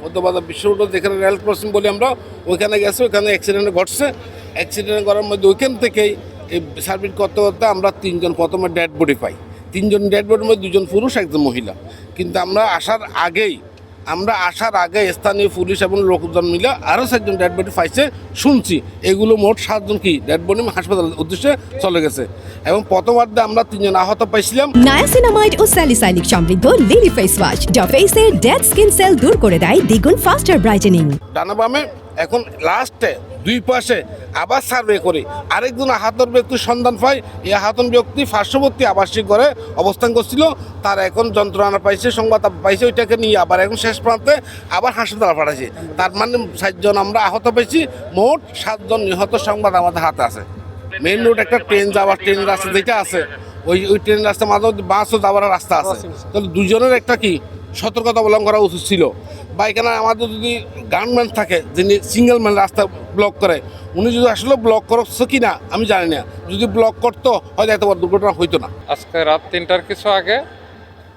মধ্যবাজার বিশ্ব রোড যেখানে rail crossing বলি আমরা, ওইখানে গেছে, ওইখানে অ্যাক্সিডেন্ট ঘটছে। অ্যাক্সিডেন্ট করার মধ্যে ওইখান থেকেই এই সার্ভিস করতে করতে আমরা তিনজন প্রথমে ডেড বডি পাই। তিনজন ডেড বডির মধ্যে দুজন পুরুষ, একজন মহিলা। কিন্তু আমরা আসার আগে স্থানীয় পুলিশ এবং লোকজন মিলে আরও 4জন ডেড বডি পাইছে শুনছি। এগুলো মোট 7জন কি ডেড বডি হাসপাতালের উদ্দেশ্যে চলে গেছে। এবং প্রথমার্ধে আমরা 3জন আহত পাইছিলাম। নায়াসিনামাইড ও স্যালিসাইলিক সমৃদ্ধ লিলি ফেস ওয়াশ যা ফেসের ডেড স্কিন সেল দূর করে দেয় দ্বিগুণ ফাস্টার ব্রাইটেনিং। ডানা বামে এখন লাস্টে দুই পাশে আবার সার্ভে করি আরেকজন আহত ব্যক্তির সন্ধান পাই। এই আহত ব্যক্তি পার্শ্ববর্তী আবাসিক ঘরে অবস্থান করছিল, তার এখন যন্ত্রণা পাইছে, সংবাদ পাইছে, ওইটাকে নিয়ে আবার এখন শেষ প্রান্তে আবার হাসপাতালে পাঠাইছি। তার মানে 7জন আমরা আহত পাইছি, মোট 7জন নিহত সংবাদ আমাদের হাতে আছে। মেইন রোড একটা ট্রেন রাস্তা যেটা আছে, ওই ট্রেন রাস্তার মাধ্যমে বাসও যাওয়ার রাস্তা আছে। তাহলে দুজনের একটা কি সতর্কতা অবলম্বন করা উচিত ছিল। বা এখানে আমাদের যদি গানম্যান থাকে যিনি সিঙ্গেল ম্যান রাস্তা ব্লক করে, উনি যদি আসলে ব্লক করছে কি না আমি জানি না। যদি ব্লক করতো হয়তো এত বড় দুর্ঘটনা হইতো না। আজকে রাত 3টার কিছু আগে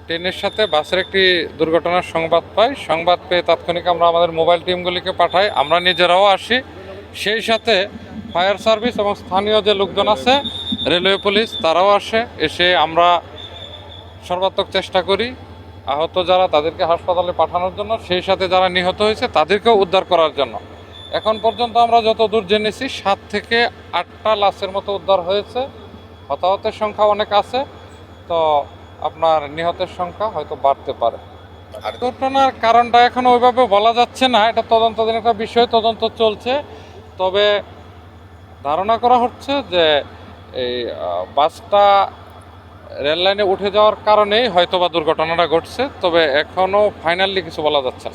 ট্রেনের সাথে বাসের একটি দুর্ঘটনার সংবাদ পাই। সংবাদ পেয়ে তাৎক্ষণিক আমরা আমাদের মোবাইল টিমগুলিকে পাঠাই, আমরা নিজেরাও আসি। সেই সাথে ফায়ার সার্ভিস এবং স্থানীয় যে লোকজন আছে, রেলওয়ে পুলিশ, তারাও আসে। এসে আমরা সর্বাত্মক চেষ্টা করি আহত যারা তাদেরকে হাসপাতালে পাঠানোর জন্য, সেই সাথে যারা নিহত হয়েছে তাদেরকেও উদ্ধার করার জন্য। এখন পর্যন্ত আমরা যত দূর জেনেছি 7 থেকে 8টা লাশের মতো উদ্ধার হয়েছে। হতাহতের সংখ্যা অনেক আছে, তো আপনার নিহতের সংখ্যা হয়তো বাড়তে পারে। দুর্ঘটনার কারণটা এখনো ওইভাবে বলা যাচ্ছে না, এটা তদন্তাধীন একটা বিষয়, তদন্ত চলছে। তবে ধারণা করা হচ্ছে যে এই বাসটা রেল লাইনে উঠে যাওয়ার কারণেই হয়তোবা দুর্ঘটনাটা ঘটছে। তবে এখনো ফাইনালি কিছু বলা যাচ্ছে না।